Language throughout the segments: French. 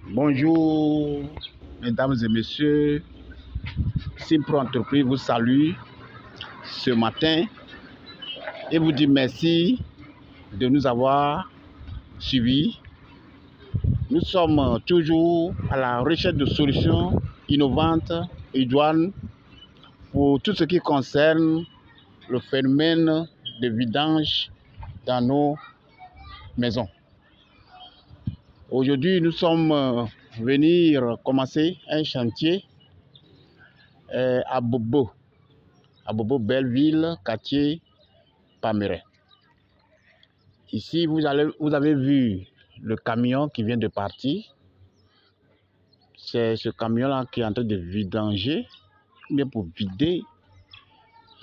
Bonjour, mesdames et messieurs. Simpro Entreprise vous salue ce matin et vous dit merci de nous avoir suivis. Nous sommes toujours à la recherche de solutions innovantes et idoines pour tout ce qui concerne le phénomène de vidange dans nos maisons. Aujourd'hui, nous sommes venus commencer un chantier à Bobo, Belleville, quartier Palmeraie. Ici, vous avez vu le camion qui vient de partir. C'est ce camion-là qui est en train de vidanger, bien pour vider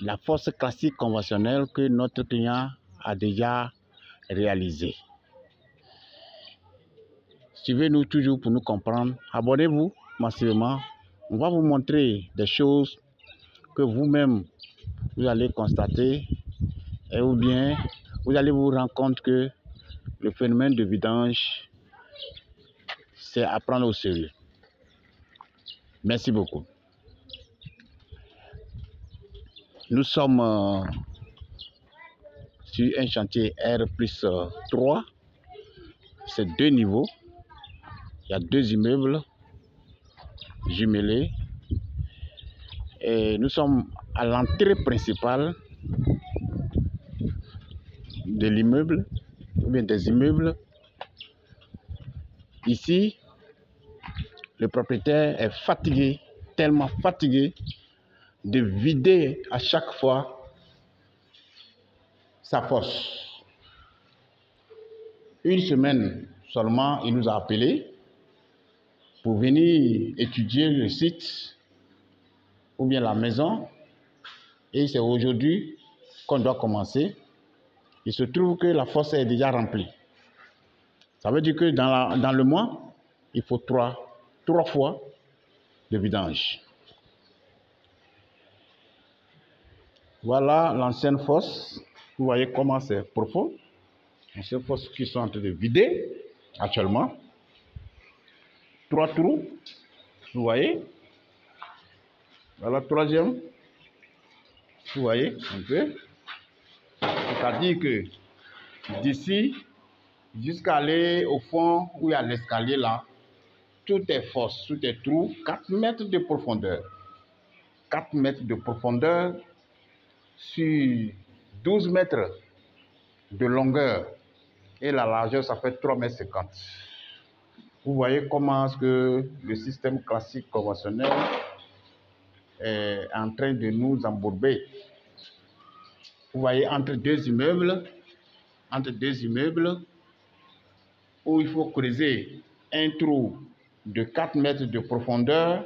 la fosse classique conventionnelle que notre client a déjà réalisée. Suivez-nous toujours pour nous comprendre. Abonnez-vous massivement. On va vous montrer des choses que vous-même, vous allez constater, et ou bien vous allez vous rendre compte que le phénomène de vidange, c'est à prendre au sérieux. Merci beaucoup. Nous sommes sur un chantier R+3. C'est 2 niveaux. Il y a 2 immeubles jumelés. Et nous sommes à l'entrée principale de l'immeuble, ou bien des immeubles. Ici, le propriétaire est fatigué, tellement fatigué de vider à chaque fois sa fosse. Une semaine seulement, il nous a appelés pour venir étudier le site ou bien la maison. Et c'est aujourd'hui qu'on doit commencer. Il se trouve que la fosse est déjà remplie. Ça veut dire que dans le mois, il faut trois fois de vidange. Voilà l'ancienne fosse. Vous voyez comment c'est profond. L'ancienne fosse qui sont en train de vider actuellement. 3 trous. Vous voyez. Voilà, troisième. Vous voyez un peu. C'est-à-dire que d'ici jusqu'à aller au fond où il y a l'escalier là, tout est fosse, tout est trou, 4 mètres de profondeur. 4 mètres de profondeur sur 12 mètres de longueur. Et la largeur, ça fait 3,50 m. Vous voyez comment est-ce que le système classique conventionnel est en train de nous embourber. Vous voyez entre deux immeubles, où il faut creuser un trou de 4 mètres de profondeur.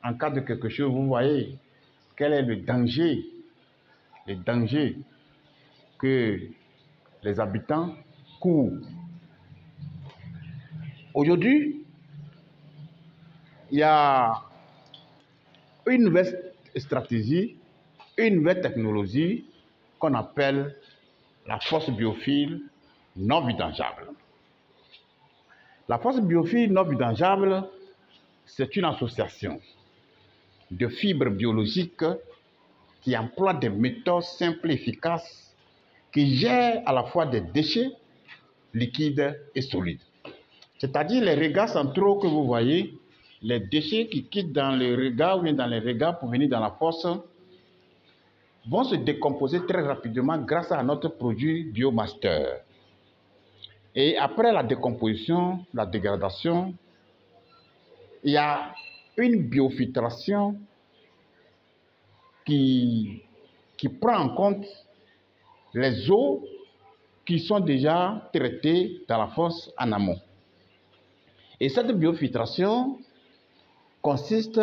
En cas de quelque chose, vous voyez quel est le danger que les habitants courent. Aujourd'hui, il y a une nouvelle stratégie, une nouvelle technologie qu'on appelle la fosse biophile non vidangeable. La fosse biophile non vidangeable, c'est une association de fibres biologiques qui emploie des méthodes simples et efficaces qui gèrent à la fois des déchets liquides et solides. C'est-à-dire les regards centraux que vous voyez, les déchets qui quittent dans les regards ou bien dans les regards pour venir dans la fosse vont se décomposer très rapidement grâce à notre produit Biomaster. Et après la décomposition, la dégradation, il y a une biofiltration qui prend en compte les eaux qui sont déjà traitées dans la fosse en amont. Et cette biofiltration consiste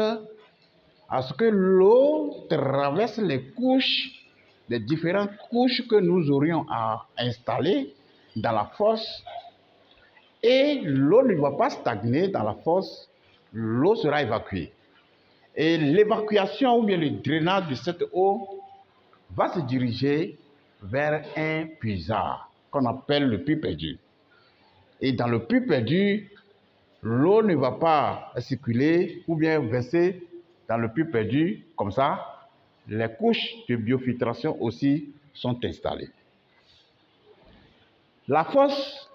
à ce que l'eau traverse les différentes couches que nous aurions à installer dans la fosse, et l'eau ne va pas stagner dans la fosse, l'eau sera évacuée. Et l'évacuation ou bien le drainage de cette eau va se diriger vers un puisard qu'on appelle le puits perdu. Et dans le puits perdu, L'eau ne va pas circuler ou bien verser dans le puits perdu. Comme ça, les couches de biofiltration aussi sont installées. La fosse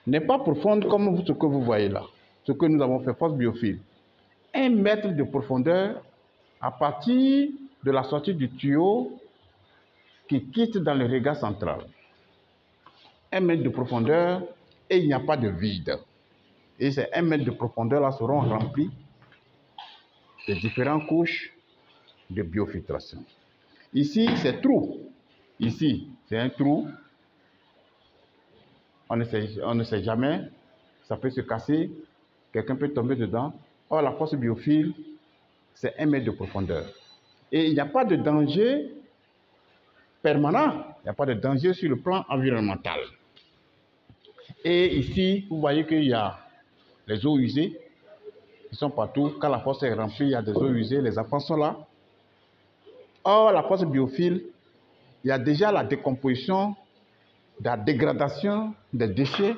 n'est pas profonde comme ce que vous voyez là, ce que nous avons fait, fosse biophile. 1 mètre de profondeur à partir de la sortie du tuyau qui quitte dans le regard central. 1 mètre de profondeur et il n'y a pas de vide. Et ces 1 mètre de profondeur là seront remplis de différentes couches de biofiltration. Ici, c'est trou. Ici, c'est un trou. On ne sait jamais. Ça peut se casser. Quelqu'un peut tomber dedans. Or, la fosse biophile, c'est 1 mètre de profondeur. Et il n'y a pas de danger permanent. Il n'y a pas de danger sur le plan environnemental. Et ici, vous voyez qu'il y a les eaux usées qui sont partout. Quand la fosse est remplie, il y a des eaux usées. Les enfants sont là. Or, la fosse biophile, il y a déjà la décomposition, la dégradation des déchets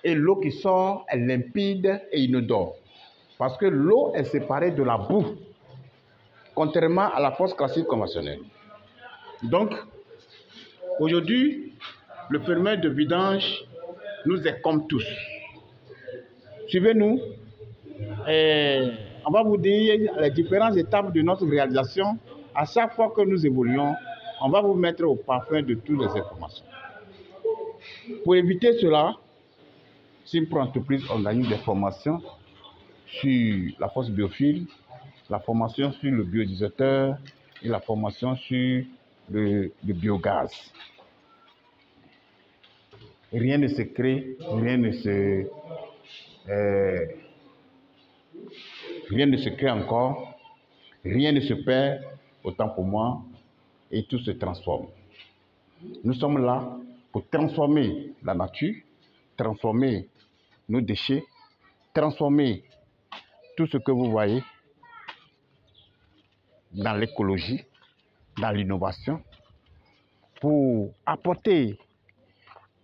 et l'eau qui sort est limpide et inodore. Parce que l'eau est séparée de la boue, contrairement à la fosse classique conventionnelle. Donc, aujourd'hui, le phénomène de vidange nous incombe tous. Suivez-nous et on va vous dire les différentes étapes de notre réalisation. À chaque fois que nous évoluons, on va vous mettre au parfum de toutes les informations. Pour éviter cela, Simpro Entreprise organise des formations sur la fosse biophile, la formation sur le biodigesteur et la formation sur le biogaz. Rien ne se crée, rien ne se crée encore, rien ne se perd, autant pour moi, et tout se transforme. Nous sommes là pour transformer la nature, transformer nos déchets, transformer tout ce que vous voyez dans l'écologie, dans l'innovation, pour apporter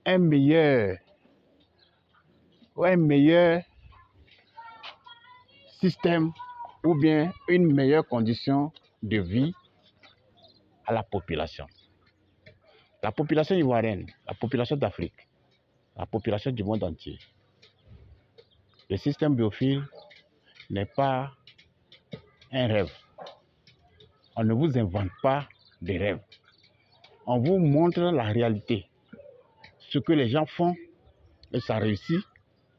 un meilleur système ou bien une meilleure condition de vie à la population. La population ivoirienne, la population d'Afrique, la population du monde entier. Le système biophile n'est pas un rêve. On ne vous invente pas des rêves. On vous montre la réalité. Ce que les gens font et ça réussit,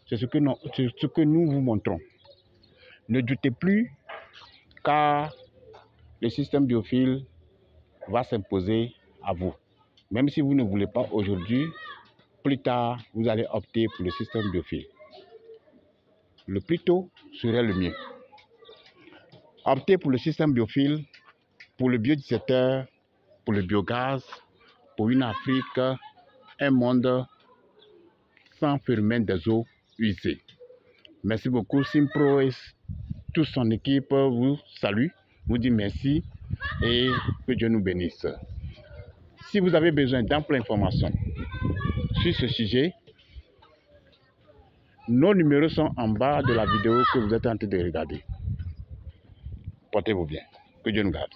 c'est ce que nous vous montrons. Ne doutez plus, car le système biophile va s'imposer à vous. Même si vous ne voulez pas aujourd'hui, plus tard, vous allez opter pour le système biophile. Le plus tôt serait le mieux. Optez pour le système biophile, pour le biodigesteur, pour le biogaz, pour une Afrique, un monde sans phénomène des eaux usées. Merci beaucoup. Simpro et toute son équipe vous salue, vous dit merci et que Dieu nous bénisse. Si vous avez besoin d'amples informations sur ce sujet, nos numéros sont en bas de la vidéo que vous êtes en train de regarder. Portez-vous bien. Que Dieu nous garde.